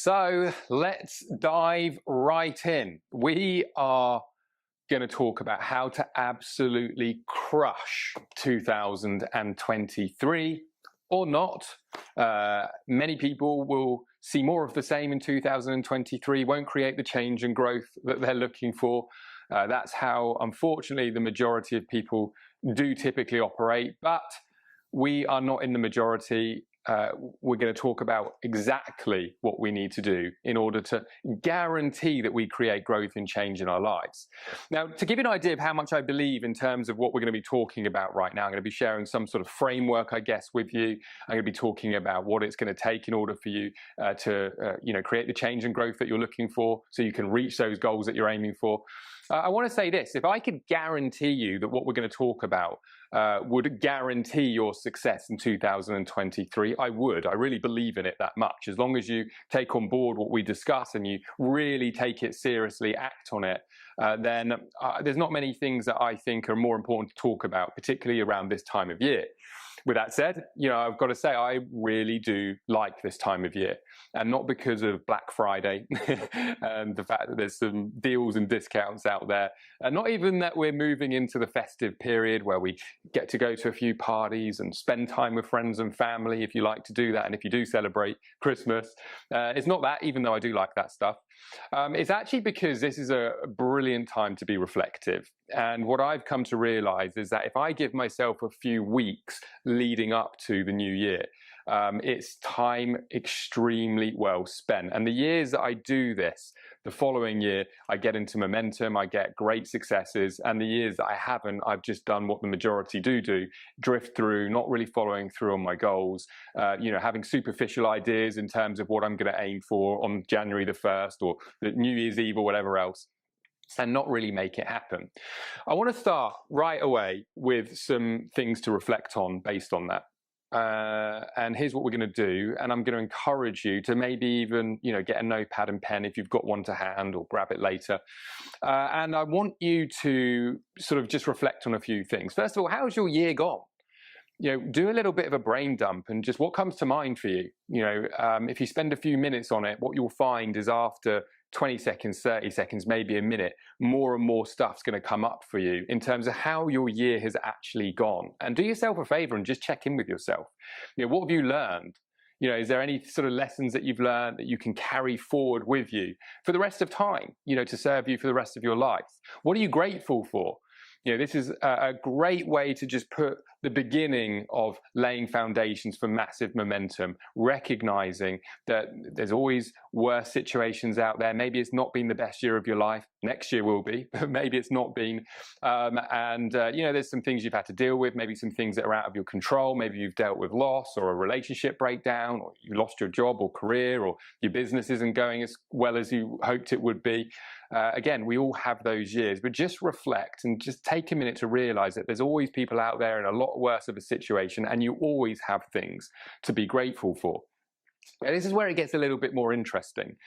So let's dive right in. We are going to talk about how to absolutely crush 2023 or not. Many people will see more of the same in 2023, won't create the change and growth that they're looking for. That's how, unfortunately, the majority of people do typically operate, but we are not in the majority. We're going to talk about exactly what we need to do in order to guarantee that we create growth and change in our lives. Now, to give you an idea of how much I believe in terms of what we're going to be talking about right now, I'm going to be sharing some sort of framework, I guess, with you. I'm going to be talking about what it's going to take in order for you to create the change and growth that you're looking for so you can reach those goals that you're aiming for. I want to say this: if I could guarantee you that what we're going to talk about would guarantee your success in 2023, I would. I really believe in it that much. As long as you take on board what we discuss and you really take it seriously, act on it, then there's not many things that I think are more important to talk about, particularly around this time of year. With that said, I've got to say I really do like this time of year, and not because of Black Friday and the fact that there's some deals and discounts out there, and not even that we're moving into the festive period where we get to go to a few parties and spend time with friends and family if you like to do that, and if you do celebrate Christmas. It's not that, even though I do like that stuff. It's actually because this is a brilliant time to be reflective. And what I've come to realize is that if I give myself a few weeks leading up to the new year, it's time extremely well spent. And the years that I do this, the following year, I get into momentum, I get great successes. And the years that I haven't, I've just done what the majority do, drift through, not really following through on my goals, having superficial ideas in terms of what I'm going to aim for on January the 1st or the New Year's Eve or whatever else, and not really make it happen. I want to start right away with some things to reflect on based on that. And here's what we're going to do. And I'm going to encourage you to maybe even, get a notepad and pen if you've got one to hand, or grab it later. And I want you to sort of just reflect on a few things. First of all, how's your year gone? Do a little bit of a brain dump and just what comes to mind for you. If you spend a few minutes on it, what you'll find is after 20 seconds, 30 seconds, maybe a minute, more and more stuff's going to come up for you in terms of how your year has actually gone. And do yourself a favor and just check in with yourself. What have you learned? Is there any sort of lessons that you've learned that you can carry forward with you for the rest of time, to serve you for the rest of your life? What are you grateful for? This is a great way to just put the beginning of laying foundations for massive momentum, recognizing that there's always worse situations out there. Maybe it's not been the best year of your life. Next year will be, but maybe it's not been. There's some things you've had to deal with, maybe some things that are out of your control. Maybe you've dealt with loss or a relationship breakdown, or you lost your job or career, or your business isn't going as well as you hoped it would be. Again, we all have those years, but just reflect and just take a minute to realize that there's always people out there in a lot worse of a situation, and you always have things to be grateful for. And this is where it gets a little bit more interesting.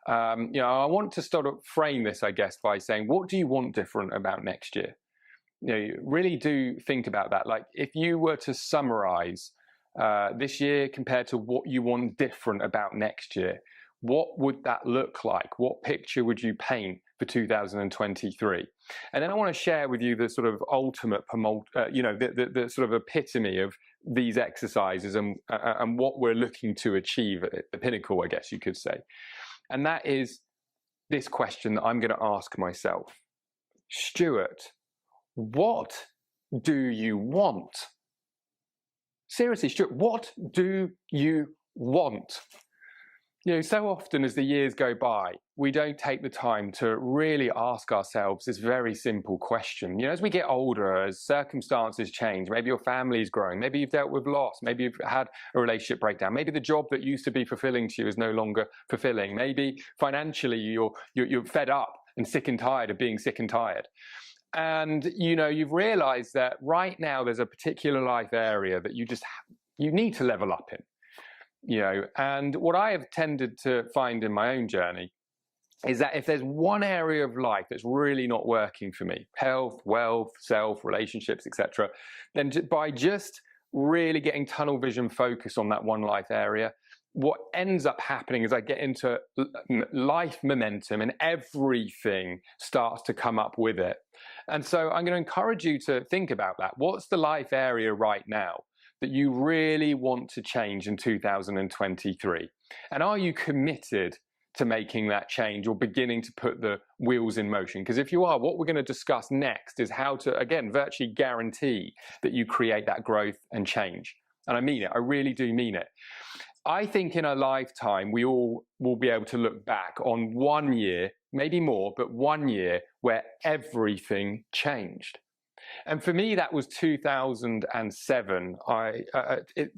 I want to start to frame this, I guess, by saying, what do you want different about next year? Really do think about that. Like, if you were to summarize this year compared to what you want different about next year, what would that look like? What picture would you paint for 2023? And then I want to share with you the sort of ultimate, the sort of epitome of these exercises and what we're looking to achieve at the pinnacle, I guess you could say. And that is this question that I'm going to ask myself. Stuart, what do you want? Seriously, Stuart, what do you want? So often as the years go by, we don't take the time to really ask ourselves this very simple question. As we get older, as circumstances change, maybe your family's growing, maybe you've dealt with loss, maybe you've had a relationship breakdown, maybe the job that used to be fulfilling to you is no longer fulfilling, maybe financially you're fed up and sick and tired of being sick and tired. And, you've realized that right now there's a particular life area that you need to level up in. And what I have tended to find in my own journey is that if there's one area of life that's really not working for me, health, wealth, self, relationships, etc., then by just really getting tunnel vision focus on that one life area, what ends up happening is I get into life momentum and everything starts to come up with it. And so I'm going to encourage you to think about that. What's the life area right now that you really want to change in 2023? And are you committed to making that change or beginning to put the wheels in motion? Because if you are, what we're going to discuss next is how to, again, virtually guarantee that you create that growth and change. And I mean it, I really do mean it. I think in a lifetime, we all will be able to look back on 1 year, maybe more, but 1 year where everything changed. And for me, that was 2007.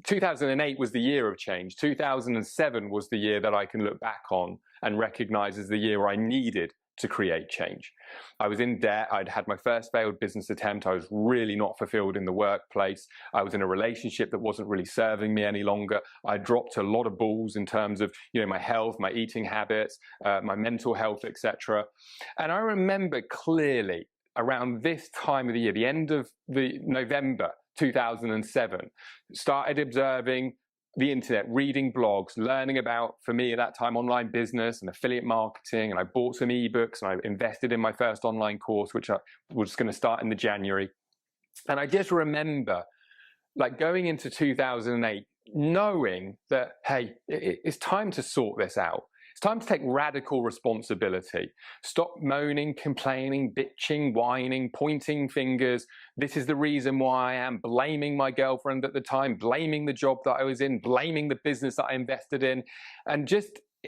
2008 was the year of change. 2007 was the year that I can look back on and recognize as the year I needed to create change. I was in debt. I'd had my first failed business attempt. I was really not fulfilled in the workplace. I was in a relationship that wasn't really serving me any longer. I dropped a lot of balls in terms of, my health, my eating habits, my mental health, etc. And I remember clearly around this time of the year, the end of the November 2007, started observing the internet, reading blogs, learning about, for me at that time, online business and affiliate marketing. And I bought some ebooks and I invested in my first online course, which I was going to start in the January. And I just remember like going into 2008, knowing that, hey, it's time to sort this out. It's time to take radical responsibility. Stop moaning, complaining, bitching, whining, pointing fingers. This is the reason why I am, blaming my girlfriend at the time, blaming the job that I was in, blaming the business that I invested in. And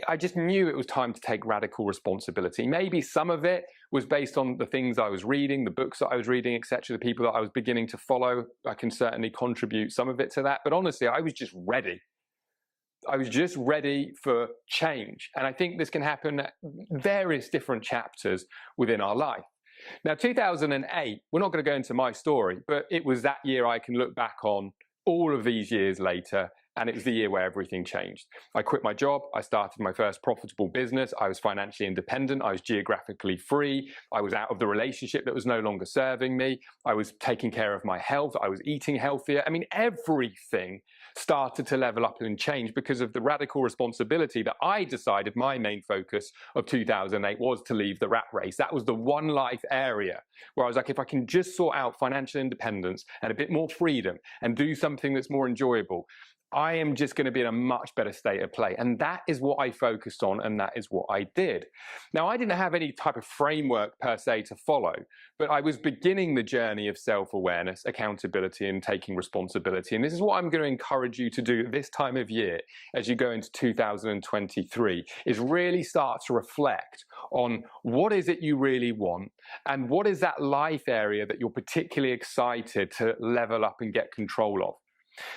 I just knew it was time to take radical responsibility. Maybe some of it was based on the things I was reading, the books that I was reading, etc., the people that I was beginning to follow. I can certainly contribute some of it to that. But honestly, I was just ready. I was just ready for change. And I think this can happen at various different chapters within our life. Now, 2008, we're not going to go into my story, but it was that year I can look back on all of these years later, and it was the year where everything changed. I quit my job. I started my first profitable business. I was financially independent. I was geographically free. I was out of the relationship that was no longer serving me. I was taking care of my health. I was eating healthier. I mean, everything started to level up and change because of the radical responsibility that I decided my main focus of 2008 was to leave the rat race. That was the one life area where I was like, if I can just sort out financial independence and a bit more freedom and do something that's more enjoyable, I am just going to be in a much better state of play. And that is what I focused on, and that is what I did. Now, I didn't have any type of framework per se to follow, but I was beginning the journey of self-awareness, accountability, and taking responsibility. And this is what I'm going to encourage you to do this time of year as you go into 2023, is really start to reflect on what is it you really want, and what is that life area that you're particularly excited to level up and get control of.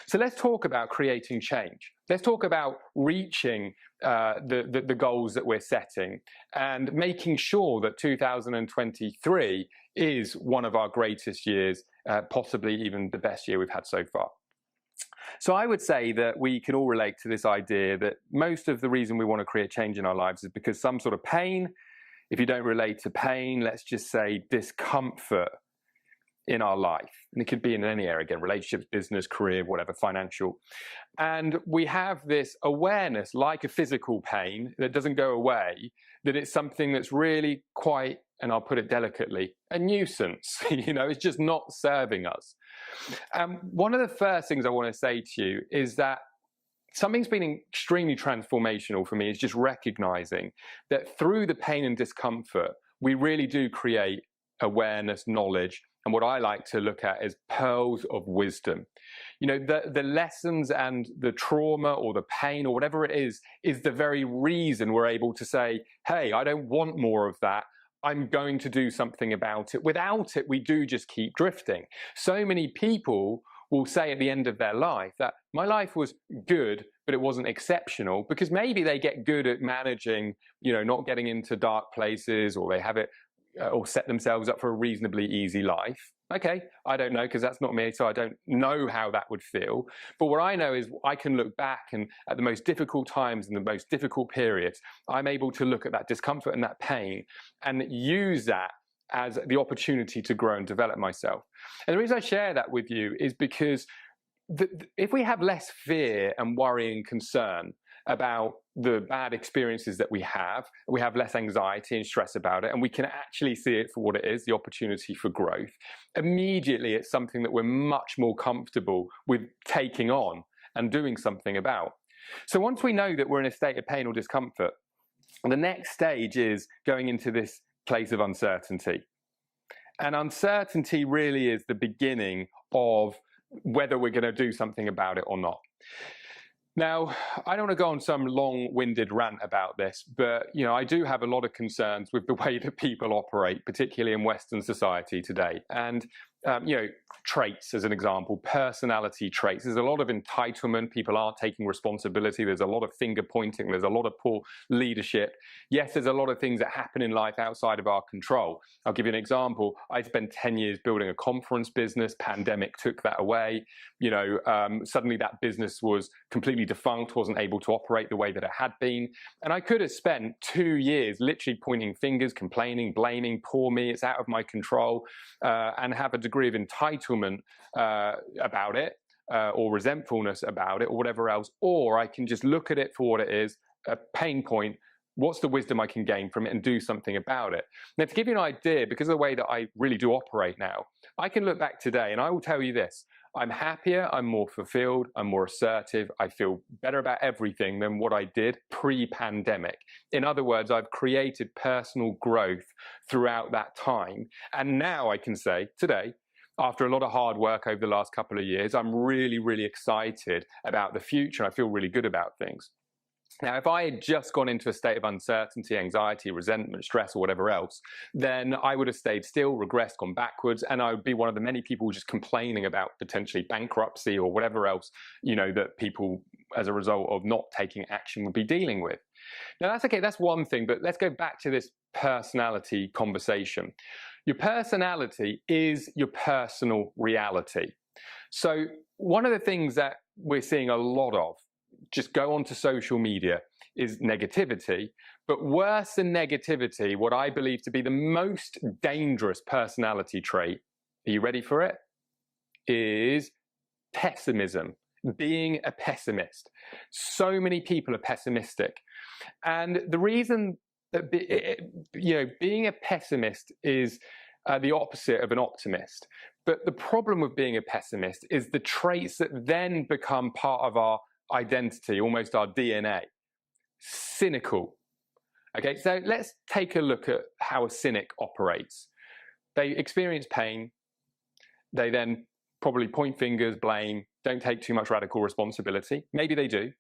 So let's talk about creating change. Let's talk about reaching the goals that we're setting and making sure that 2023 is one of our greatest years, possibly even the best year we've had so far. So I would say that we can all relate to this idea that most of the reason we want to create change in our lives is because some sort of pain. If you don't relate to pain, let's just say discomfort in our life. And it could be in any area, again, relationships, business, career, whatever, financial. And we have this awareness, like a physical pain that doesn't go away, that it's something that's really quite, and I'll put it delicately, a nuisance. It's just not serving us. One of the first things I want to say to you is that something's been extremely transformational for me is just recognizing that through the pain and discomfort, we really do create awareness, knowledge, and what I like to look at is pearls of wisdom. The lessons and the trauma or the pain or whatever it is the very reason we're able to say, hey, I don't want more of that. I'm going to do something about it. Without it, we do just keep drifting. So many people will say at the end of their life that my life was good, but it wasn't exceptional, because maybe they get good at managing, not getting into dark places, or they have it or set themselves up for a reasonably easy life. Okay, I don't know, because that's not me, so I don't know how that would feel. But what I know is I can look back, and at the most difficult times and the most difficult periods, I'm able to look at that discomfort and that pain and use that as the opportunity to grow and develop myself. And the reason I share that with you is because if we have less fear and worry and concern about the bad experiences that we have less anxiety and stress about it, and we can actually see it for what it is, the opportunity for growth, immediately it's something that we're much more comfortable with taking on and doing something about. So once we know that we're in a state of pain or discomfort, the next stage is going into this place of uncertainty. And uncertainty really is the beginning of whether we're going to do something about it or not. Now, I don't want to go on some long-winded rant about this, but I do have a lot of concerns with the way that people operate, particularly in Western society today. And traits, as an example, personality traits. There's a lot of entitlement. People aren't taking responsibility. There's a lot of finger pointing. There's a lot of poor leadership. Yes, there's a lot of things that happen in life outside of our control. I'll give you an example. I spent 10 years building a conference business. Pandemic took that away. Suddenly that business was completely defunct, wasn't able to operate the way that it had been. And I could have spent 2 years literally pointing fingers, complaining, blaming, poor me, it's out of my control, and have a degree of entitlement about it, or resentfulness about it, or whatever else. Or I can just look at it for what it is, a pain point. What's the wisdom I can gain from it and do something about it? Now, to give you an idea, because of the way that I really do operate now, I can look back today and I will tell you this. I'm happier, I'm more fulfilled, I'm more assertive, I feel better about everything than what I did pre-pandemic. In other words, I've created personal growth throughout that time. And now I can say, today, after a lot of hard work over the last couple of years, I'm really, really excited about the future. I feel really good about things. Now, if I had just gone into a state of uncertainty, anxiety, resentment, stress, or whatever else, then I would have stayed still, regressed, gone backwards, and I would be one of the many people just complaining about potentially bankruptcy or whatever else, that people, as a result of not taking action, would be dealing with. Now, that's okay, that's one thing, but let's go back to this personality conversation. Your personality is your personal reality. So one of the things that we're seeing a lot of, just go onto social media, is negativity. But worse than negativity, what I believe to be the most dangerous personality trait, are you ready for it? Is pessimism, being a pessimist. So many people are pessimistic. And the reason that, being a pessimist is the opposite of an optimist. But the problem with being a pessimist is the traits that then become part of our identity, almost our DNA. Cynical. Okay, so let's take a look at how a cynic operates. They experience pain. They then probably point fingers, blame, don't take too much radical responsibility. Maybe they do.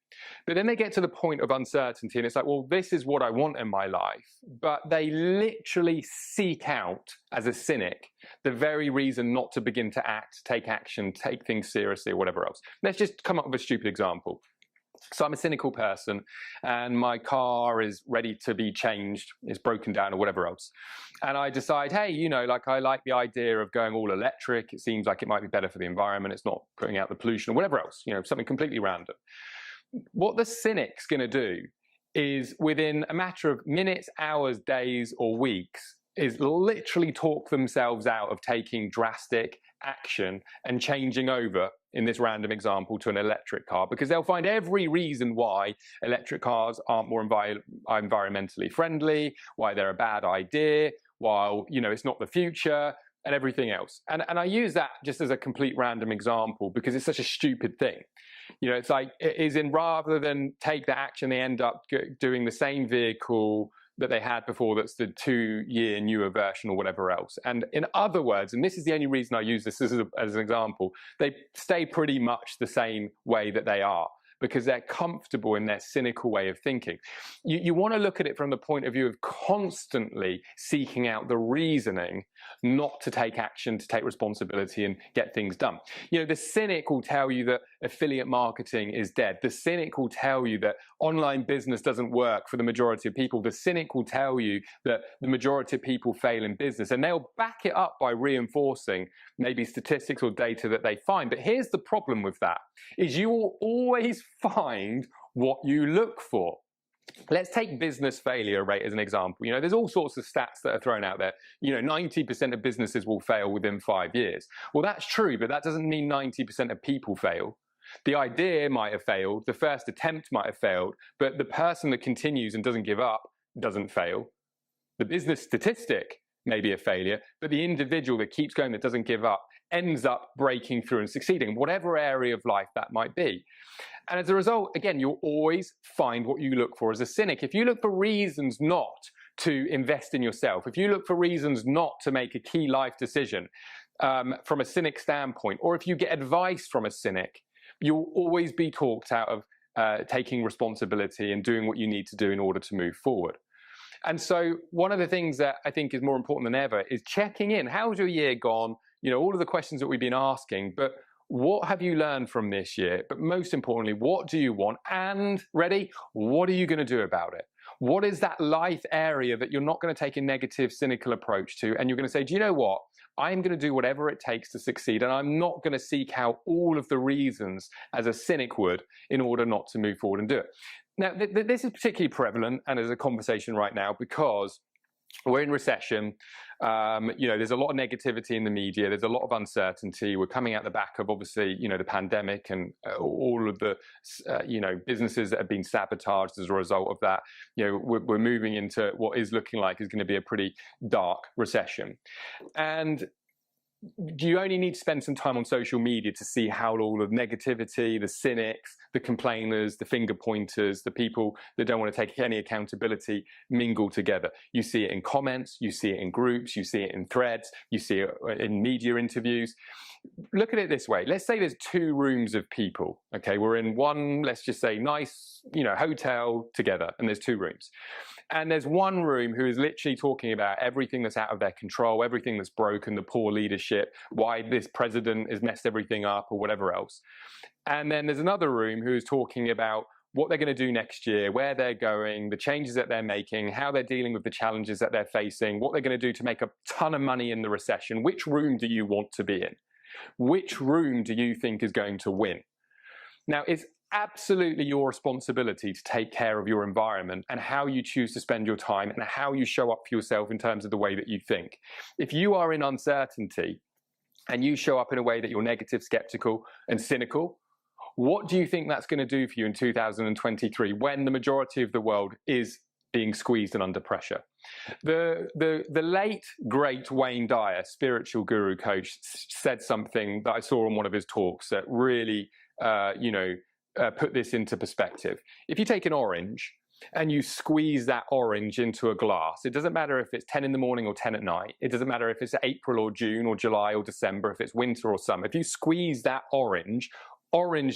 But then they get to the point of uncertainty and it's like, well, this is what I want in my life. But they literally seek out, as a cynic, the very reason not to begin to act, take action, take things seriously, or whatever else. Let's just come up with a stupid example. So I'm a cynical person and my car is ready to be changed, it's broken down or whatever else. And I decide, hey, I like the idea of going all electric. It seems like it might be better for the environment. It's not putting out the pollution or whatever else, something completely random. What the cynic's going to do is, within a matter of minutes, hours, days, or weeks, is literally talk themselves out of taking drastic action and changing over, in this random example, to an electric car, because they'll find every reason why electric cars aren't more environmentally friendly, why they're a bad idea, while it's not the future, and everything else. And I use that just as a complete random example because it's such a stupid thing. It's like, rather than take the action, they end up doing the same vehicle that they had before, that's the 2-year newer version or whatever else. And in other words, and this is the only reason I use this as an example, they stay pretty much the same way that they are because they're comfortable in their cynical way of thinking. You want to look at it from the point of view of constantly seeking out the reasoning not to take action, to take responsibility and get things done. The cynic will tell you that affiliate marketing is dead. The cynic will tell you that online business doesn't work for the majority of people. The cynic will tell you that the majority of people fail in business, and they'll back it up by reinforcing maybe statistics or data that they find. But here's the problem with that, is you will always find what you look for. Let's take business failure rate as an example. There's all sorts of stats that are thrown out there. 90% of businesses will fail within 5 years. Well, that's true, but that doesn't mean 90% of people fail. The idea might have failed, the first attempt might have failed, but the person that continues and doesn't give up doesn't fail. The business statistic may be a failure, but the individual that keeps going, that doesn't give up, ends up breaking through and succeeding, whatever area of life that might be. And as a result, again, you'll always find what you look for as a cynic. If you look for reasons not to invest in yourself, if you look for reasons not to make a key life decision from a cynic standpoint, or if you get advice from a cynic, you'll always be talked out of taking responsibility and doing what you need to do in order to move forward. And so one of the things that I think is more important than ever is checking in. How's your year gone? You know, all of the questions that we've been asking, but what have you learned from this year? But most importantly, what do you want? And ready, what are you going to do about it? What is that life area that you're not going to take a negative, cynical approach to? And you're going to say, do you know what? I'm going to do whatever it takes to succeed. And I'm not going to seek out all of the reasons as a cynic would in order not to move forward and do it. Now, this is particularly prevalent and is a conversation right now because we're in recession. You know, there's a lot of negativity in the media. There's a lot of uncertainty. We're coming out the back of, obviously, you know, the pandemic and all of the, you know, businesses that have been sabotaged as a result of that. You know, we're moving into what is looking like is going to be a pretty dark recession. And you only need to spend some time on social media to see how all of negativity, the cynics, the complainers, the finger pointers, the people that don't want to take any accountability mingle together. You see it in comments, you see it in groups, you see it in threads, you see it in media interviews. Look at it this way. Let's say there's two rooms of people. Okay, we're in one, let's just say, nice, you know, hotel together, and there's two rooms. And there's one room who is literally talking about everything that's out of their control, everything that's broken, the poor leadership, why this president has messed everything up or whatever else. And then there's another room who is talking about what they're going to do next year, where they're going, the changes that they're making, how they're dealing with the challenges that they're facing, what they're going to do to make a ton of money in the recession. Which room do you want to be in? Which room do you think is going to win? Now, it's absolutely your responsibility to take care of your environment and how you choose to spend your time and how you show up for yourself in terms of the way that you think. If you are in uncertainty and you show up in a way that you're negative, skeptical, and cynical, what do you think that's going to do for you in 2023 when the majority of the world is being squeezed and under pressure? The late, great Wayne Dyer, spiritual guru coach, said something that I saw on one of his talks that really, put this into perspective. If you take an orange and you squeeze that orange into a glass, it doesn't matter if it's 10 in the morning or 10 at night. It doesn't matter if it's April or June or July or December, if it's winter or summer. If you squeeze that orange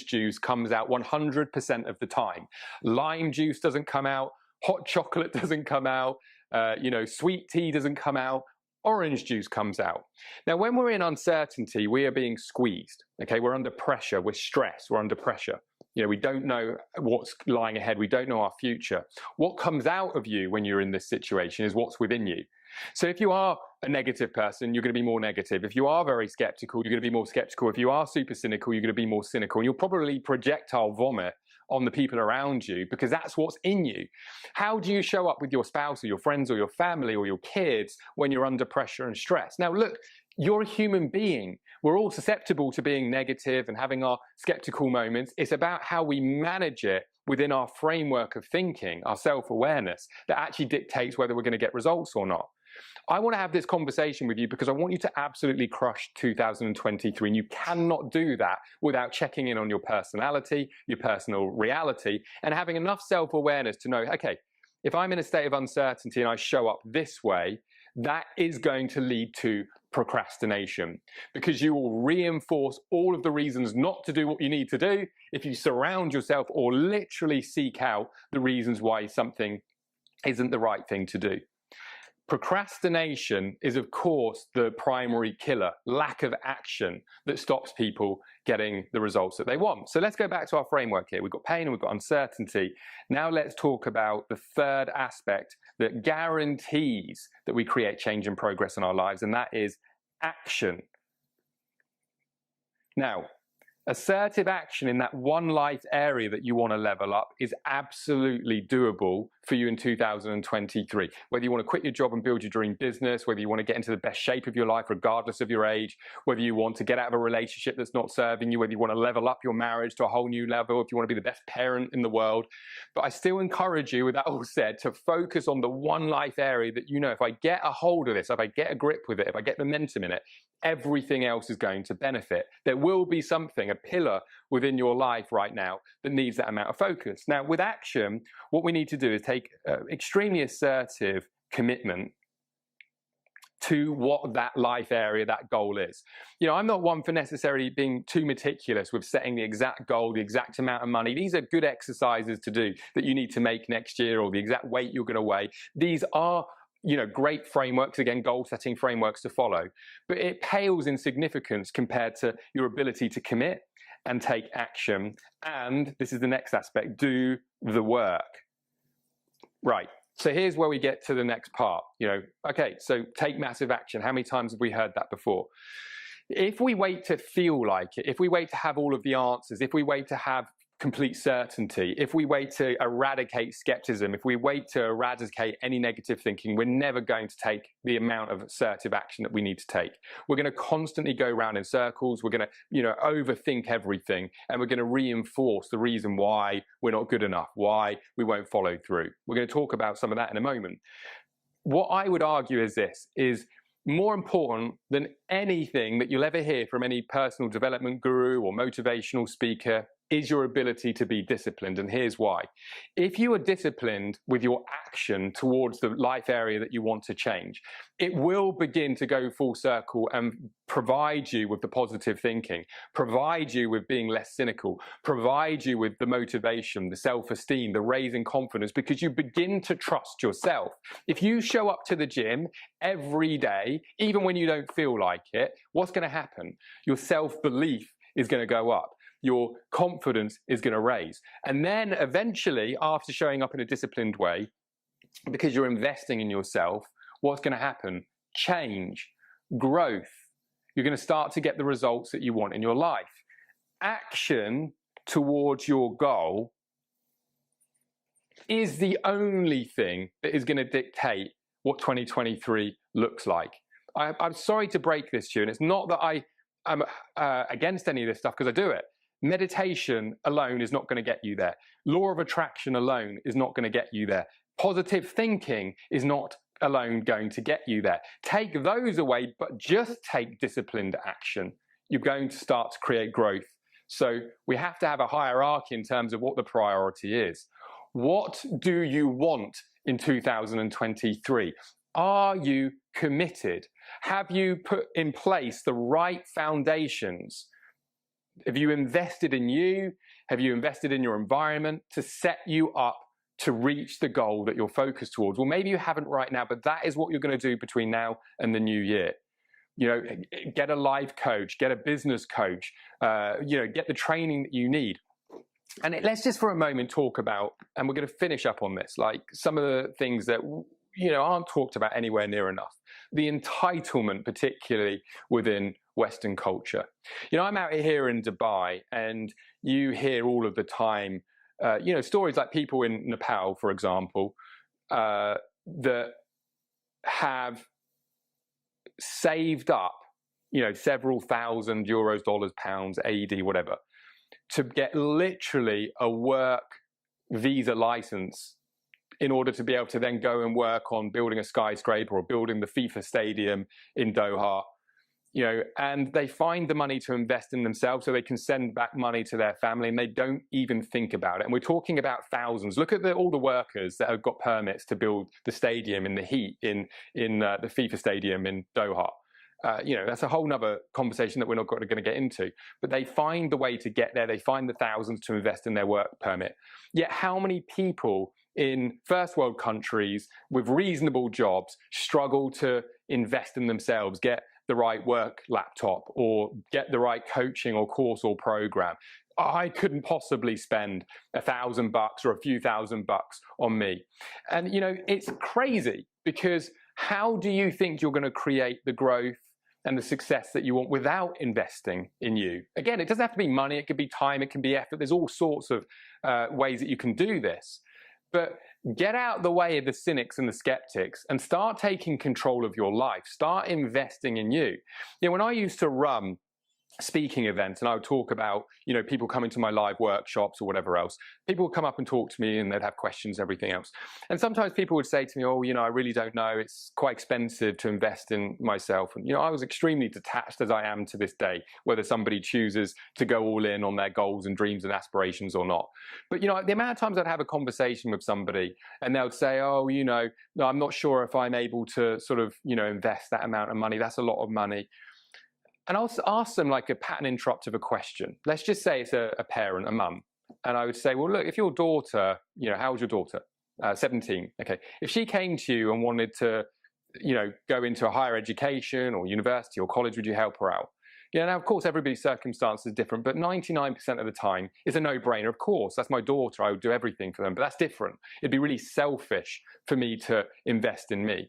juice comes out 100% of the time. Lime juice doesn't come out. Hot chocolate doesn't come out. Sweet tea doesn't come out. Orange juice comes out. Now, when we're in uncertainty, we are being squeezed. Okay, we're under pressure. We're stressed. We're under pressure. You know, we don't know what's lying ahead. We don't know our future. What comes out of you when you're in this situation is what's within you. So if you are a negative person, you're going to be more negative. If you are very skeptical, you're going to be more skeptical. If you are super cynical, you're going to be more cynical. And you'll probably projectile vomit on the people around you because that's what's in you. How do you show up with your spouse or your friends or your family or your kids when you're under pressure and stress? Now, look, you're a human being. We're all susceptible to being negative and having our skeptical moments. It's about how we manage it within our framework of thinking, our self-awareness, that actually dictates whether we're going to get results or not. I want to have this conversation with you because I want you to absolutely crush 2023, and you cannot do that without checking in on your personality, your personal reality, and having enough self-awareness to know, okay, if I'm in a state of uncertainty and I show up this way, that is going to lead to procrastination, because you will reinforce all of the reasons not to do what you need to do if you surround yourself or literally seek out the reasons why something isn't the right thing to do. Procrastination is, of course, the primary killer, lack of action, that stops people getting the results that they want. So let's go back to our framework here. We've got pain and we've got uncertainty. Now let's talk about the third aspect that guarantees that we create change and progress in our lives, and that is action. Now, assertive action in that one life area that you want to level up is absolutely doable for you in 2023. Whether you want to quit your job and build your dream business, whether you want to get into the best shape of your life regardless of your age, whether you want to get out of a relationship that's not serving you, whether you want to level up your marriage to a whole new level, if you want to be the best parent in the world. But I still encourage you, with that all said, to focus on the one life area that you know, if I get a hold of this, if I get a grip with it, if I get momentum in it, everything else is going to benefit. There will be something, a pillar within your life right now that needs that amount of focus. Now, with action, what we need to do is take extremely assertive commitment to what that life area, that goal is. You know, I'm not one for necessarily being too meticulous with setting the exact goal, the exact amount of money. These are good exercises to do that you need to make next year, or the exact weight you're going to weigh. These are, you know, great frameworks, again, goal setting frameworks to follow, but it pales in significance compared to your ability to commit and take action. And this is the next aspect, do the work. Right. So here's where we get to the next part. You know, okay, so take massive action. How many times have we heard that before? If we wait to feel like it, if we wait to have all of the answers, if we wait to have complete certainty, if we wait to eradicate skepticism, if we wait to eradicate any negative thinking, we're never going to take the amount of assertive action that we need to take. We're going to constantly go around in circles. We're going to, you know, overthink everything, and we're going to reinforce the reason why we're not good enough, why we won't follow through. We're going to talk about some of that in a moment. What I would argue is this, is more important than anything that you'll ever hear from any personal development guru or motivational speaker is your ability to be disciplined. And here's why. If you are disciplined with your action towards the life area that you want to change, it will begin to go full circle and provide you with the positive thinking, provide you with being less cynical, provide you with the motivation, the self-esteem, the raising confidence, because you begin to trust yourself. If you show up to the gym every day, even when you don't feel like it, what's going to happen? Your self-belief is going to go up. Your confidence is going to raise. And then eventually, after showing up in a disciplined way, because you're investing in yourself, what's going to happen? Change, growth. You're going to start to get the results that you want in your life. Action towards your goal is the only thing that is going to dictate what 2023 looks like. I'm sorry to break this to you, and it's not that I'm against any of this stuff, because I do it. Meditation alone is not going to get you there. Law of attraction alone is not going to get you there. Positive thinking is not alone going to get you there. Take those away, but just take disciplined action. You're going to start to create growth. So we have to have a hierarchy in terms of what the priority is. What do you want in 2023? Are you committed? Have you put in place the right foundations? Have you invested in you? Have you invested in your environment to set you up to reach the goal that you're focused towards? Well, maybe you haven't right now, but that is what you're going to do between now and the new year. You know, get a life coach, get a business coach, you know, get the training that you need. And let's just for a moment talk about, and we're going to finish up on this, like some of the things that, you know, aren't talked about anywhere near enough. The entitlement, particularly within Western culture. You know, I'm out here in Dubai, and you hear all of the time, you know, stories like people in Nepal, for example, that have saved up, you know, several thousand euros, dollars, pounds, AED, whatever, to get literally a work visa license in order to be able to then go and work on building a skyscraper or building the FIFA stadium in Doha. You know, and they find the money to invest in themselves so they can send back money to their family, and they don't even think about it. And we're talking about thousands. Look at all the workers that have got permits to build the stadium in the heat in the FIFA stadium in Doha. You know, that's a whole nother conversation that we're not going to get into. But they find the way to get there. They find the thousands to invest in their work permit. Yet how many people in first world countries with reasonable jobs struggle to invest in themselves, get the right work laptop, or get the right coaching or course or program? I couldn't possibly spend $1,000 or a few $1,000 on me. And, you know, it's crazy, because how do you think you're going to create the growth and the success that you want without investing in you? Again, it doesn't have to be money. It could be time. It can be effort. There's all sorts of ways that you can do this. But Get out the way of the cynics and the skeptics and start taking control of your life. Start investing in you. When I used to run speaking events and I would talk about, people coming to my live workshops or whatever else, people would come up and talk to me and they'd have questions, everything else. And sometimes people would say to me, oh, I really don't know. It's quite expensive to invest in myself. And, I was extremely detached, as I am to this day, whether somebody chooses to go all in on their goals and dreams and aspirations or not. But, the amount of times I'd have a conversation with somebody and they would say, oh, no, I'm not sure if I'm able to sort of, invest that amount of money. That's a lot of money. And I'll ask them like a pattern interrupt of a question. Let's just say it's a parent, a mum. And I would say, well, look, if your daughter, how old's your daughter? 17. Okay. If she came to you and wanted to, go into a higher education or university or college, would you help her out? Now, of course, everybody's circumstances are different, but 99% of the time it's a no-brainer. Of course, that's my daughter. I would do everything for them, but that's different. It'd be really selfish for me to invest in me.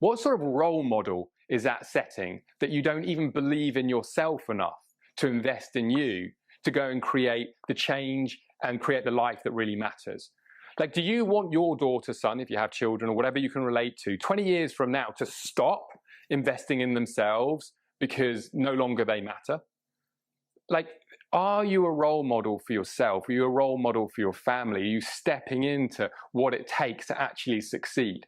What sort of role model is that setting that you don't even believe in yourself enough to invest in you, to go and create the change and create the life that really matters? Like, do you want your daughter, son, if you have children or whatever you can relate to, 20 years from now to stop investing in themselves because no longer they matter? Like, are you a role model for yourself? Are you a role model for your family? Are you stepping into what it takes to actually succeed?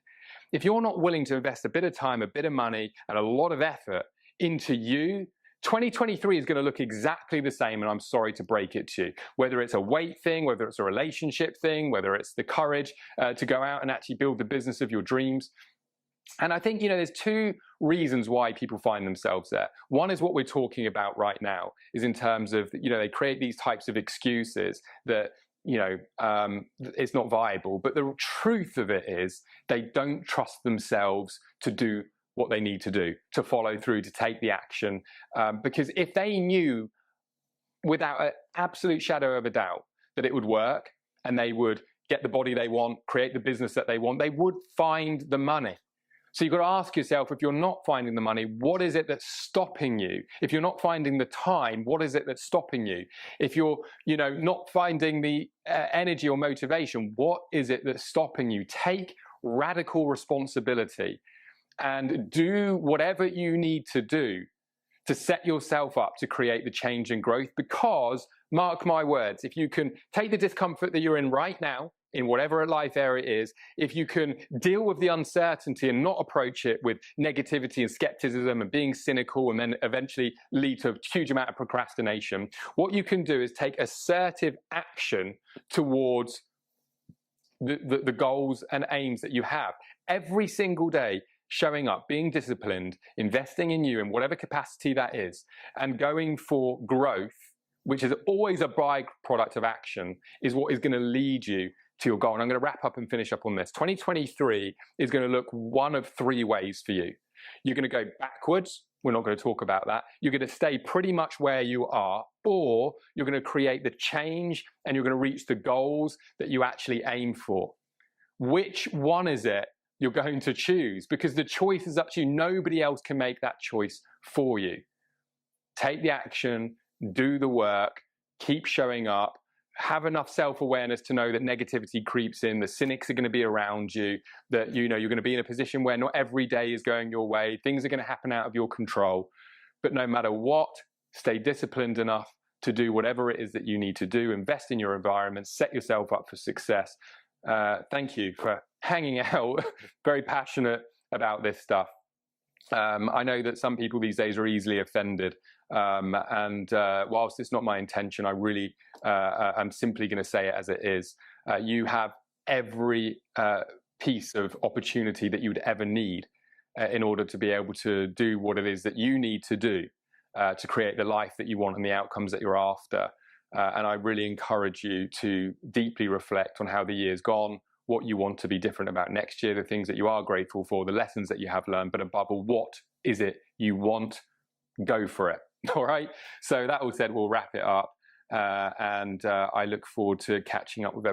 If you're not willing to invest a bit of time, a bit of money, and a lot of effort into you, 2023 is going to look exactly the same, and I'm sorry to break it to you. Whether it's a weight thing, whether it's a relationship thing, whether it's the courage to go out and actually build the business of your dreams. And I think, there's two reasons why people find themselves there. One is what we're talking about right now, is in terms of, they create these types of excuses that, it's not viable. But the truth of it is they don't trust themselves to do what they need to do, to follow through, to take the action. Because if they knew without an absolute shadow of a doubt that it would work and they would get the body they want, create the business that they want, they would find the money. So you've got to ask yourself, if you're not finding the money, what is it that's stopping you? If you're not finding the time, what is it that's stopping you? If you're, not finding the energy or motivation, what is it that's stopping you? Take radical responsibility and do whatever you need to do to set yourself up to create the change and growth. Because, mark my words, if you can take the discomfort that you're in right now, in whatever life area it is, if you can deal with the uncertainty and not approach it with negativity and skepticism and being cynical and then eventually lead to a huge amount of procrastination, what you can do is take assertive action towards the goals and aims that you have. Every single day, showing up, being disciplined, investing in you in whatever capacity that is, and going for growth, which is always a byproduct of action, is what is going to lead you to your goal. And I'm going to wrap up and finish up on this. 2023 is going to look one of three ways for you. You're going to go backwards. We're not going to talk about that. You're going to stay pretty much where you are, or you're going to create the change and you're going to reach the goals that you actually aim for. Which one is it you're going to choose? Because the choice is up to you. Nobody else can make that choice for you. Take the action, do the work, keep showing up, have enough self-awareness to know that negativity creeps in, the cynics are going to be around you, that you're going to be in a position where not every day is going your way, things are going to happen out of your control. But no matter what, stay disciplined enough to do whatever it is that you need to do, invest in your environment, set yourself up for success. Thank you for hanging out. Very passionate about this stuff. I know that some people these days are easily offended, and whilst it's not my intention, I really I'm simply going to say it as it is. You have every piece of opportunity that you would ever need in order to be able to do what it is that you need to do to create the life that you want and the outcomes that you're after. And I really encourage you to deeply reflect on how the year's gone, what you want to be different about next year, the things that you are grateful for, the lessons that you have learned, but above all, what is it you want? Go for it. All right. So that all said, we'll wrap it up. And I look forward to catching up with everyone.